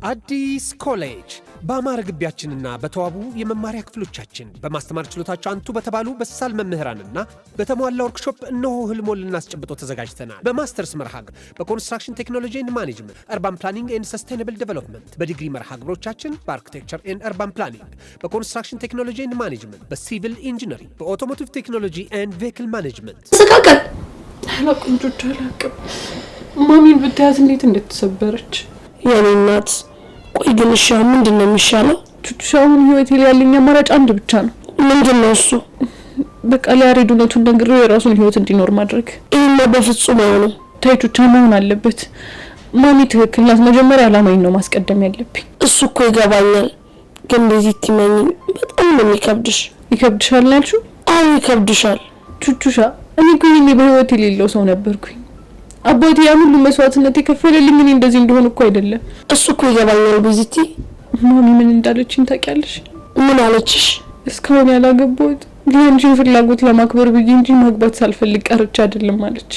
አዲስ ኮሌጅ በአማረ ግቢያችንና በተዋቡ የመማሪያ ክፍሎቻችን በማስተማር ችሎታቸው አንቱ በተባሉ በሳል መምህራንና በተሟላ ወርክሾፕ እነሆ ህልሞን ልናስጨብጦ ተዘጋጅተናል። በማስተርስ መርሃ ግብር በኮንስትራክሽን ቴክኖሎጂ ኤንድ ማኔጅመንት፣ አርባን ፕላኒንግ ኤንድ ሰስቴናብል ዴቨሎፕመንት፣ በዲግሪ መርሃ ግብሮቻችን በአርኪቴክቸር ኤንድ አርባን ፕላኒንግ፣ በኮንስትራክሽን ቴክኖሎጂ ኤንድ ማኔጅመንት፣ በሲቪል ኢንጂነሪንግ፣ በኦቶሞቲቭ ቴክኖሎጂ ኤንድ ቬሂክል ማኔጅመንት። ተሰቃቀል አላቆንጆች አላቅም ማሚን ብታያት እንዴት እንደተሰበረች የኔ እናት። ቆይ ግን እሺ ምንድነው የሚሻለው? ቹቹሻውን ህይወቴ ላይ ያለኝ አማራጭ አንድ ብቻ ነው። ምንድነው እሱ? በቃ ለያሬድ እውነቱን ነግሬው የራሱን ህይወት እንዲኖር ማድረግ። ይሄማ በፍጹም አይሆንም። ታይቹቻ መሆን አለበት። ማሚ ትክክል ናት። መጀመሪያ አላማዬን ነው ማስቀደም ያለብኝ። እሱ እኮ ይገባኛል፣ ግን በዚህ ትመኝ በጣም ነው የሚከብድሽ። ይከብድሻል ናልሽው? አዎ ይከብድሻል ቹቹሻ። እኔ ግን በህይወቴ የሌለው ሰው ነበርኩኝ። አባቴ ያን ሁሉ መስዋዕትነት የከፈለልኝ እኔ እንደዚህ እንደሆነ እኮ አይደለም። እሱ እኮ ይገባኛል ቢዚቲ። ማሚ ምን እንዳለችኝ ታውቂያለሽ? ምን አለችሽ? እስካሁን ያላገባሁት የአንቺን ፍላጎት ለማክበር ብዬ እንጂ ማግባት ሳልፈልግ ቀርቼ አይደለም አለች።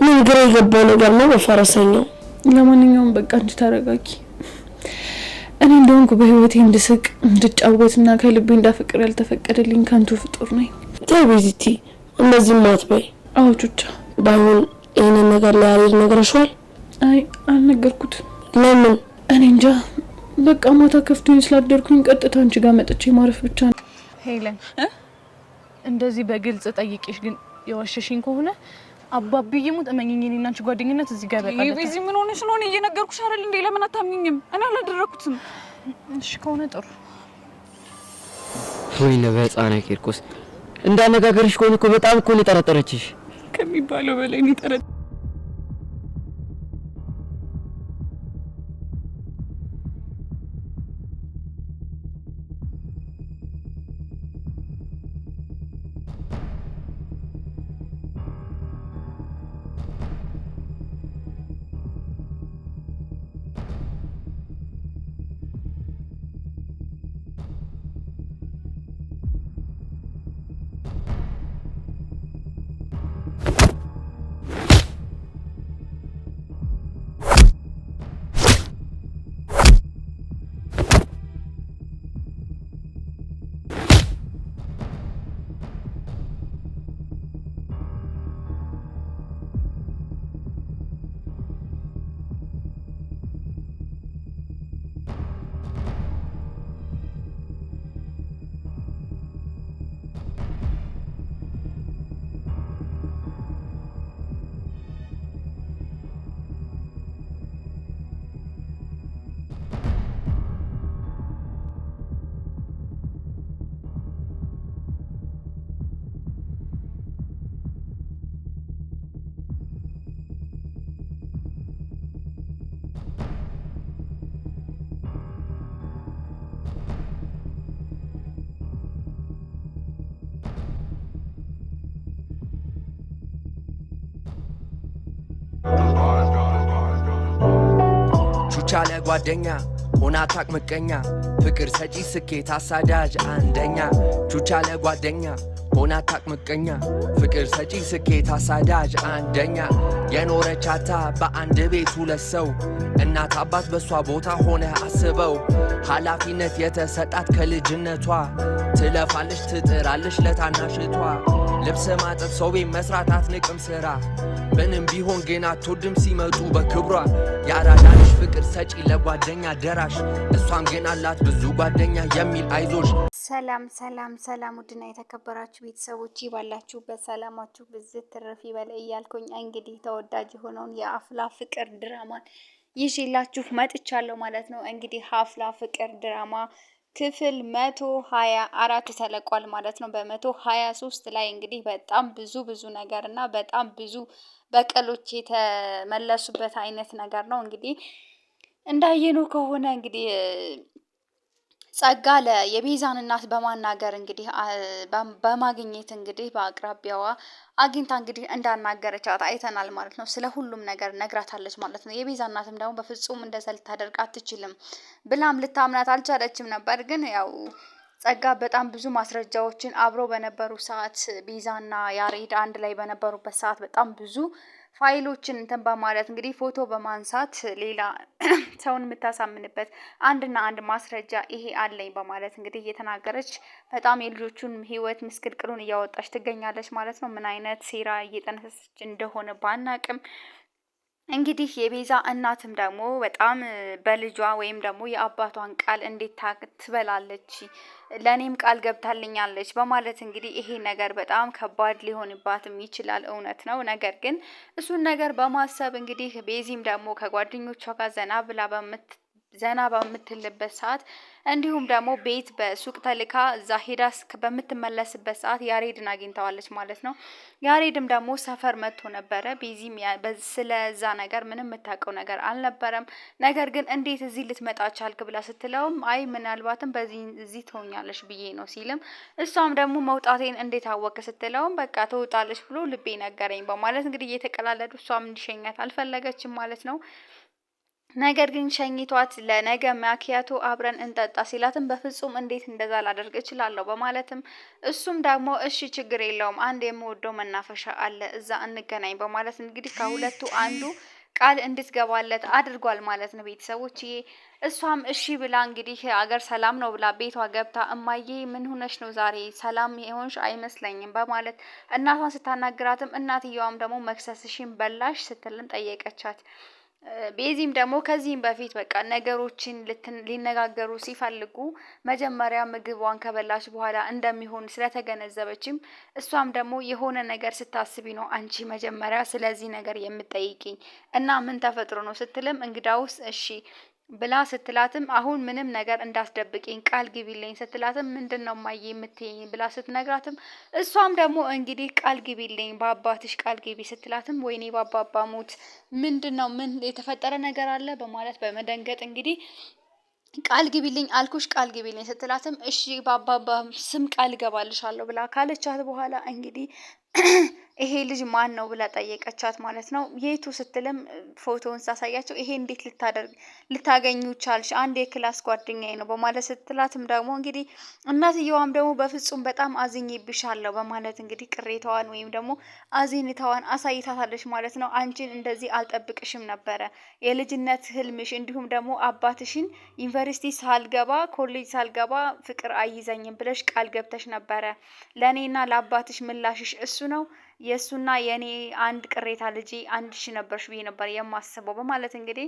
ምን ግራ የገባው ነገር ነው በፈረሰኛው። ለማንኛውም በቃ እንጂ ተረጋጊ። እኔ እንደሆንኩ በህይወቴ እንድስቅ እንድጫወትና ከልቤ እንዳፈቅር ያልተፈቀደልኝ ከንቱ ፍጡር ነኝ። ተይ ቢዚቲ እንደዚህ ማትበይ። አዎ ቹቻ ባይሆን ይሄንን ነገር ለያሬድ ነግረሽዋል? አይ አልነገርኩትም። ለምን? እኔ እንጃ። በቃ ማታ ከፍቶኝ ስላደርኩኝ ቀጥታ አንቺ ጋር መጥቼ ማረፍ ብቻ ነው። ሄለን እንደዚህ በግልጽ ጠይቄሽ ግን የዋሸሽኝ ከሆነ አባብዬ ሙት እመኚኝ፣ እኔና አንቺ ጓደኝነት እዚህ ጋር በቃ። ይሄ ምን ሆነሽ ነው? እኔ እየነገርኩሽ አይደል እንዴ? ለምን አታምኚኝም? እኔ አላደረኩትም። እሺ ከሆነ ጥሩ። ወይኔ በህፃና ቂርቆስ እንዳነጋገርሽ ከሆነ እኮ በጣም እኮ ነው የጠረጠረችሽ ከሚባለው በላይ ነው ጠረጠ ቹቻለ ጓደኛ ሆና ታቅምቀኛ ፍቅር ሰጪ ስኬት አሳዳጅ አንደኛ። ቹቻለ ጓደኛ ሆና ታቅምቀኛ ፍቅር ሰጪ ስኬት አሳዳጅ አንደኛ። የኖረቻታ በአንድ ቤት ሁለት ሰው እናት አባት በሷ ቦታ ሆነ አስበው። ኃላፊነት የተሰጣት ከልጅነቷ ትለፋለች ትጥራለች ለታናሽቷ። ልብስ ማጠብ ሰው ቤት መስራት አትንቅም ስራ። ምንም ቢሆን ግን አትወድም ሲመጡ በክብሯ። ያራዳልሽ ፍቅር ሰጪ ለጓደኛ ደራሽ። እሷም ግን አላት ብዙ ጓደኛ የሚል አይዞሽ። ሰላም ሰላም ሰላም፣ ውድና የተከበራችሁ ቤተሰቦች ባላችሁበት ሰላማችሁ ብዝት ትርፍ ይበል እያልኩኝ እንግዲህ ተወዳጅ የሆነውን የአፍላ ፍቅር ድራማን ይዤላችሁ መጥቻለሁ ማለት ነው። እንግዲህ አፍላ ፍቅር ድራማ ክፍል 124 ተለቋል ማለት ነው። በ123 ላይ እንግዲህ በጣም ብዙ ነገር እና በጣም ብዙ በቀሎች የተመለሱበት አይነት ነገር ነው። እንግዲህ እንዳየነው ከሆነ እንግዲህ ጸጋ የቤዛን እናት በማናገር እንግዲህ በማግኘት እንግዲህ በአቅራቢያዋ አግኝታ እንግዲህ እንዳናገረቻት አይተናል ማለት ነው። ስለ ሁሉም ነገር ነግራታለች ማለት ነው። የቤዛ እናትም ደግሞ በፍጹም እንደዛ ልታደርግ አትችልም ብላም ልታምናት አልቻለችም ነበር። ግን ያው ጸጋ በጣም ብዙ ማስረጃዎችን አብሮ በነበሩ ሰዓት ቤዛና ያሬድ አንድ ላይ በነበሩበት ሰዓት በጣም ብዙ ፋይሎችን እንትን በማለት እንግዲህ ፎቶ በማንሳት ሌላ ሰውን የምታሳምንበት አንድና አንድ ማስረጃ ይሄ አለኝ በማለት እንግዲህ እየተናገረች በጣም የልጆቹን ህይወት ምስቅልቅሉን እያወጣች ትገኛለች ማለት ነው። ምን አይነት ሴራ እየጠነሰሰች እንደሆነ ባናቅም እንግዲህ የቤዛ እናትም ደግሞ በጣም በልጇ ወይም ደግሞ የአባቷን ቃል እንዴት ትበላለች፣ ለኔም ቃል ገብታልኛለች በማለት እንግዲህ ይሄ ነገር በጣም ከባድ ሊሆንባትም ይችላል። እውነት ነው። ነገር ግን እሱን ነገር በማሰብ እንግዲህ ቤዚም ደግሞ ከጓደኞቿ ጋር ዘና በምትልበት ሰዓት እንዲሁም ደግሞ ቤት በሱቅ ተልካ እዛ ሄዳ በምትመለስበት ሰዓት ያሬድን አግኝተዋለች ማለት ነው። ያሬድም ደግሞ ሰፈር መጥቶ ነበረ። ቤዚም ስለዛ ነገር ምንም የምታውቀው ነገር አልነበረም። ነገር ግን እንዴት እዚህ ልትመጣ ቻልክ ብላ ስትለውም አይ ምናልባትም እዚህ ትሆኛለሽ ብዬ ነው ሲልም እሷም ደግሞ መውጣቴን እንዴት አወቅ ስትለውም በቃ ትወጣለች ብሎ ልቤ ነገረኝ በማለት እንግዲህ እየተቀላለዱ እሷም እንዲሸኛት አልፈለገችም ማለት ነው። ነገር ግን ሸኝቷት ለነገ ማኪያቶ አብረን እንጠጣ ሲላትም በፍጹም እንዴት እንደዛ ላደርግ እችላለሁ በማለትም እሱም ደግሞ እሺ ችግር የለውም አንድ የምወደው መናፈሻ አለ እዛ እንገናኝ በማለት እንግዲህ ከሁለቱ አንዱ ቃል እንድትገባለት አድርጓል ማለት ነው። ቤተሰቦች እሷም እሺ ብላ እንግዲህ አገር ሰላም ነው ብላ ቤቷ ገብታ እማዬ ምን ሆነሽ ነው ዛሬ ሰላም የሆንሽ አይመስለኝም በማለት እናቷን ስታናግራትም እናትየዋም ደግሞ መክሰስሽን በላሽ ስትልን ጠየቀቻት። ቤዚም ደግሞ ከዚህም በፊት በቃ ነገሮችን ሊነጋገሩ ሲፈልጉ መጀመሪያ ምግቧን ከበላች በኋላ እንደሚሆን ስለተገነዘበችም እሷም ደግሞ የሆነ ነገር ስታስቢ ነው አንቺ መጀመሪያ ስለዚህ ነገር የምትጠይቂኝ እና ምን ተፈጥሮ ነው ስትልም እንግዳውስ እሺ ብላ ስትላትም አሁን ምንም ነገር እንዳስደብቂኝ ቃል ግቢልኝ ስትላትም ምንድነው ማየ የምትይኝ ብላ ስትነግራትም እሷም ደግሞ እንግዲህ ቃል ግቢልኝ በአባትሽ ቃል ግቢ ስትላትም ወይኔ ባባባ ሞት ምንድነው ምን የተፈጠረ ነገር አለ በማለት በመደንገጥ እንግዲህ ቃል ግቢልኝ አልኩሽ ቃል ግቢልኝ ስትላትም እሺ ባባባ ስም ቃል ገባልሻለሁ ብላ ካለቻት በኋላ እንግዲህ ይሄ ልጅ ማን ነው ብላ ጠየቀቻት ማለት ነው። የቱ ስትልም ፎቶውን ሳሳያቸው ይሄ እንዴት ልታገኙ ቻልሽ? አንድ የክላስ ጓደኛዬ ነው በማለት ስትላትም ደግሞ እንግዲህ እናትየዋም ደግሞ በፍጹም በጣም አዝኜብሻለሁ በማለት እንግዲህ ቅሬታዋን ወይም ደግሞ አዝኔታዋን አሳይታታለች ማለት ነው። አንቺን እንደዚህ አልጠብቅሽም ነበረ የልጅነት ህልምሽ እንዲሁም ደግሞ አባትሽን ዩኒቨርሲቲ ሳልገባ ኮሌጅ ሳልገባ ፍቅር አይዘኝም ብለሽ ቃል ገብተሽ ነበረ ለኔና ለአባትሽ ምላሽሽ እሱ ነው የሱና የኔ አንድ ቅሬታ ልጅ አንድ ሺ ነበርሽ ብዬ ነበር የማስበው በማለት እንግዲህ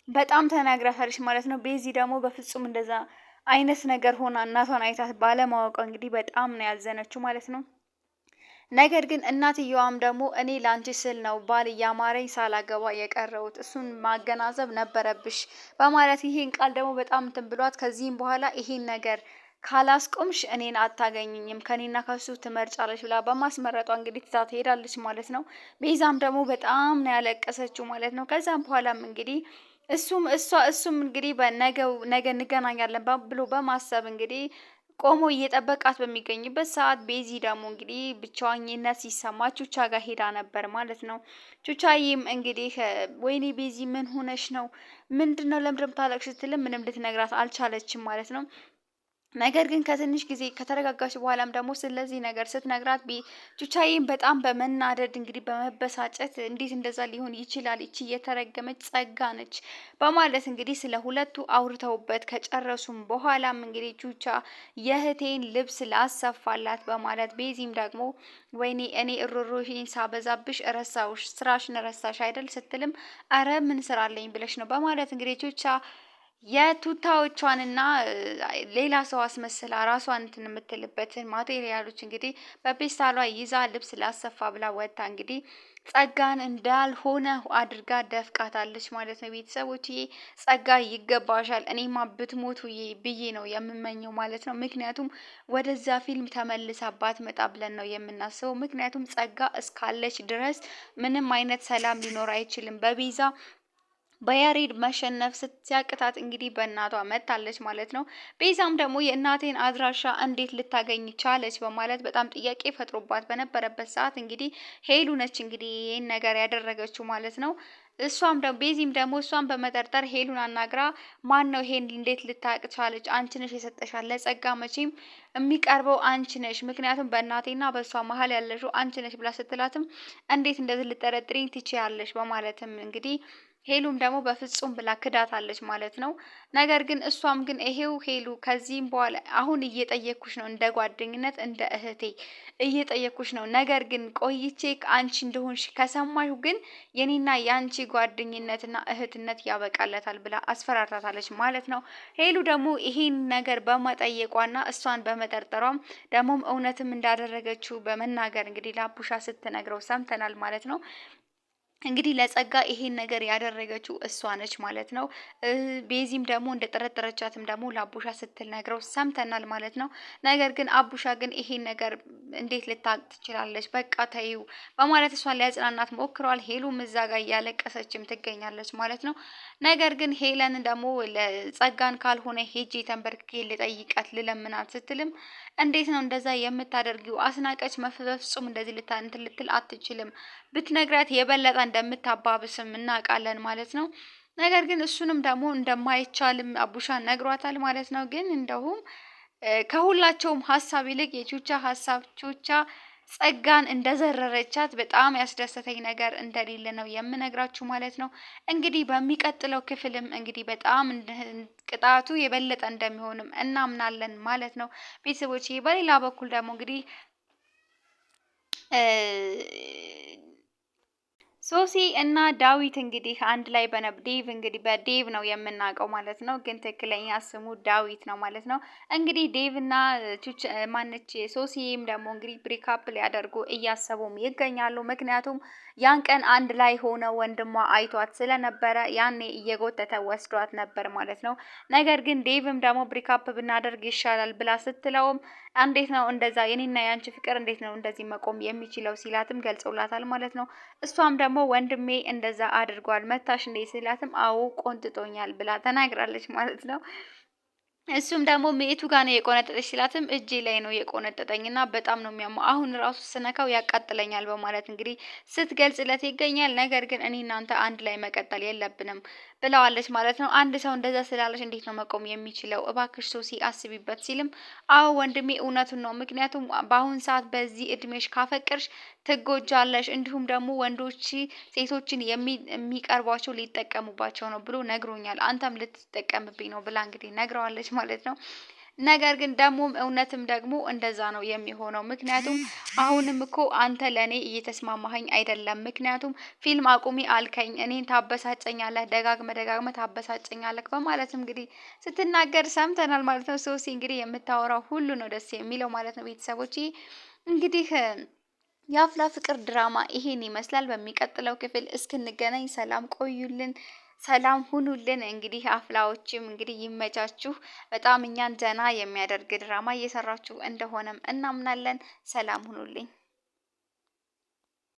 በጣም ተናግራታለች ማለት ነው። ቤዚ ደግሞ በፍጹም እንደዛ አይነት ነገር ሆና እናቷን አይታት ባለማወቋ እንግዲህ በጣም ነው ያዘነችው ማለት ነው። ነገር ግን እናትየዋም ደግሞ እኔ ላንቺ ስል ነው ባል ያማረኝ ሳላገባ የቀረውት እሱን ማገናዘብ ነበረብሽ በማለት ይሄን ቃል ደግሞ በጣም እንትን ብሏት ከዚህም በኋላ ይሄን ነገር ካላስቆምሽ እኔን አታገኝኝም ከኔና ከሱ ትመርጫለሽ ብላ በማስመረጧ እንግዲህ ትታት ሄዳለች ማለት ነው። ቤዛም ደግሞ በጣም ነው ያለቀሰችው ማለት ነው። ከዛም በኋላም እንግዲህ እሱም እንግዲህ ነገ እንገናኛለን ብሎ በማሰብ እንግዲህ ቆሞ እየጠበቃት በሚገኝበት ሰዓት ቤዚ ደግሞ እንግዲህ ብቻዋኝነት ሲሰማ ቹቻ ጋር ሄዳ ነበር ማለት ነው። ቹቻዬም እንግዲህ ወይኔ ቤዚ ምን ሆነሽ ነው ምንድነው ለምንድነው ታለቅሽ ስትልም ምንም ልትነግራት አልቻለችም ማለት ነው። ነገር ግን ከትንሽ ጊዜ ከተረጋጋች በኋላም ደግሞ ስለዚህ ነገር ስትነግራት ቹቻዬም በጣም በመናደድ እንግዲህ በመበሳጨት እንዴት እንደዛ ሊሆን ይችላል እቺ የተረገመች ጸጋ ነች በማለት እንግዲህ ስለ ሁለቱ አውርተውበት ከጨረሱም በኋላም እንግዲህ ቹቻ የእህቴን ልብስ ላሰፋላት በማለት ቤዚም ደግሞ ወይኔ እኔ እሮሮሽን ሳበዛብሽ ረሳውሽ ስራሽን ረሳሽ አይደል ስትልም አረ ምን ስራለኝ ብለሽ ነው በማለት እንግዲህ ቹቻ የቱታዎቿንና ሌላ ሰው አስመስላ ራሷን እንትን የምትልበትን ማቴሪያሎች እንግዲህ በፔስታሏ ይዛ ልብስ ላሰፋ ብላ ወጣ እንግዲህ ጸጋን እንዳልሆነ አድርጋ ደፍቃታለች ማለት ነው። ቤተሰቦችዬ ጸጋ ይገባሻል እኔማ ብትሞቱ ብዬ ነው የምመኘው ማለት ነው። ምክንያቱም ወደዛ ፊልም ተመልሳባት መጣ ብለን ነው የምናስበው። ምክንያቱም ጸጋ እስካለች ድረስ ምንም አይነት ሰላም ሊኖር አይችልም። በቤዛ በያሬድ መሸነፍ ሲያቅታት እንግዲህ በእናቷ መታለች ማለት ነው። ቤዛም ደግሞ የእናቴን አድራሻ እንዴት ልታገኝ ቻለች በማለት በጣም ጥያቄ ፈጥሮባት በነበረበት ሰዓት እንግዲህ ሄሉ ነች እንግዲህ ይህን ነገር ያደረገችው ማለት ነው። እሷም ደግሞ ቤዚም ደግሞ እሷን በመጠርጠር ሄሉን አናግራ ማን ነው ይሄን እንዴት ልታቅ ቻለች? አንቺ ነሽ የሰጠሻል ለጸጋ መቼም የሚቀርበው አንቺ ነሽ፣ ምክንያቱም በእናቴና በእሷ መሀል ያለሽው አንቺ ነሽ ብላ ስትላትም እንዴት እንደዚህ ልጠረጥሪኝ ትችያለሽ? በማለትም እንግዲህ ሄሉም ደግሞ በፍጹም ብላ ክዳታለች ማለት ነው። ነገር ግን እሷም ግን ይሄው ሄሉ ከዚህም በኋላ አሁን እየጠየኩሽ ነው፣ እንደ ጓደኝነት እንደ እህቴ እየጠየኩሽ ነው። ነገር ግን ቆይቼ አንቺ እንደሆንሽ ከሰማሁ ግን የኔና የአንቺ ጓደኝነትና እህትነት ያበቃለታል ብላ አስፈራራታለች ማለት ነው። ሄሉ ደግሞ ይሄን ነገር በመጠየቋና እሷን በመጠርጠሯም ደግሞም እውነትም እንዳደረገችው በመናገር እንግዲህ ለአቡሻ ስትነግረው ሰምተናል ማለት ነው። እንግዲህ ለጸጋ ይሄን ነገር ያደረገችው እሷ ነች ማለት ነው። ቤዚም ደግሞ እንደጠረጠረቻትም ደግሞ ለአቡሻ ስትነግረው ሰምተናል ማለት ነው። ነገር ግን አቡሻ ግን ይሄን ነገር እንዴት ልታቅ ትችላለች? በቃ ተይው በማለት እሷን ሊያጽናናት ሞክረዋል። ሄሉም እዛ ጋር እያለቀሰችም ትገኛለች ማለት ነው። ነገር ግን ሄለን ደግሞ ለጸጋን ካልሆነ ሄጄ ተንበርክኬ ልጠይቃት ልለምናት ስትልም እንዴት ነው እንደዛ የምታደርጊው? አስናቀች መፍጹም እንደዚህ ልትል አትችልም። ብትነግራት የበለጠ እንደምታባብስም እናውቃለን ማለት ነው። ነገር ግን እሱንም ደግሞ እንደማይቻልም አቡሻ ነግሯታል ማለት ነው። ግን እንደውም ከሁላቸውም ሀሳብ ይልቅ የቹቻ ሀሳብ ቹቻ ጸጋን እንደዘረረቻት በጣም ያስደሰተኝ ነገር እንደሌለ ነው የምነግራችሁ ማለት ነው። እንግዲህ በሚቀጥለው ክፍልም እንግዲህ በጣም ቅጣቱ የበለጠ እንደሚሆንም እናምናለን ማለት ነው ቤተሰቦች። በሌላ በኩል ደግሞ እንግዲህ ሶሲ እና ዳዊት እንግዲህ አንድ ላይ ዴቭ እንግዲህ በዴቭ ነው የምናውቀው ማለት ነው፣ ግን ትክክለኛ ስሙ ዳዊት ነው ማለት ነው። እንግዲህ ዴቭ እና ማነች ሶሲም ደግሞ እንግዲህ ብሬካፕ ሊያደርጉ እያሰቡም ይገኛሉ። ምክንያቱም ያን ቀን አንድ ላይ ሆነ ወንድሟ አይቷት ስለነበረ ያኔ እየጎተተ ወስዷት ነበር ማለት ነው። ነገር ግን ዴቭም ደግሞ ብሬካፕ ብናደርግ ይሻላል ብላ ስትለውም እንዴት ነው እንደዛ የኔና ያንቺ ፍቅር እንዴት ነው እንደዚህ መቆም የሚችለው ሲላትም ገልጾላታል ማለት ነው። እሷም ደግሞ ወንድሜ እንደዛ አድርጓል መታሽ እንዴ ሲላትም አዎ ቆንጥጦኛል ብላ ተናግራለች ማለት ነው። እሱም ደግሞ የቱ ጋር ነው የቆነጠጠች ሲላትም እጄ ላይ ነው የቆነጠጠኝና በጣም ነው የሚያመው፣ አሁን ራሱ ስነካው ያቃጥለኛል በማለት እንግዲህ ስትገልጽለት ይገኛል። ነገር ግን እኔ እናንተ አንድ ላይ መቀጠል የለብንም ብለዋለች ማለት ነው። አንድ ሰው እንደዛ ስላለች እንዴት ነው መቆም የሚችለው? እባክሽ ሶሲ አስቢበት ሲልም አዎ ወንድሜ እውነቱን ነው፣ ምክንያቱም በአሁን ሰዓት በዚህ እድሜሽ ካፈቅርሽ ትጎጃለሽ፣ እንዲሁም ደግሞ ወንዶች ሴቶችን የሚቀርቧቸው ሊጠቀሙባቸው ነው ብሎ ነግሮኛል፣ አንተም ልትጠቀምብኝ ነው ብላ እንግዲህ ነግረዋለች ማለት ነው። ነገር ግን ደግሞም እውነትም ደግሞ እንደዛ ነው የሚሆነው። ምክንያቱም አሁንም እኮ አንተ ለኔ እየተስማማኸኝ አይደለም። ምክንያቱም ፊልም አቁሚ አልከኝ፣ እኔን ታበሳጨኛለህ፣ ደጋግመ ታበሳጨኛለህ በማለትም እንግዲህ ስትናገር ሰምተናል ማለት ነው። ሶሲ እንግዲህ የምታወራው ሁሉ ነው ደስ የሚለው ማለት ነው። ቤተሰቦች እንግዲህ የአፍላ ፍቅር ድራማ ይሄን ይመስላል። በሚቀጥለው ክፍል እስክንገናኝ ሰላም ቆዩልን። ሰላም ሁኑልን። እንግዲህ አፍላዎችም እንግዲህ ይመቻችሁ። በጣም እኛን ዘና የሚያደርግ ድራማ እየሰራችሁ እንደሆነም እናምናለን። ሰላም ሁኑልኝ።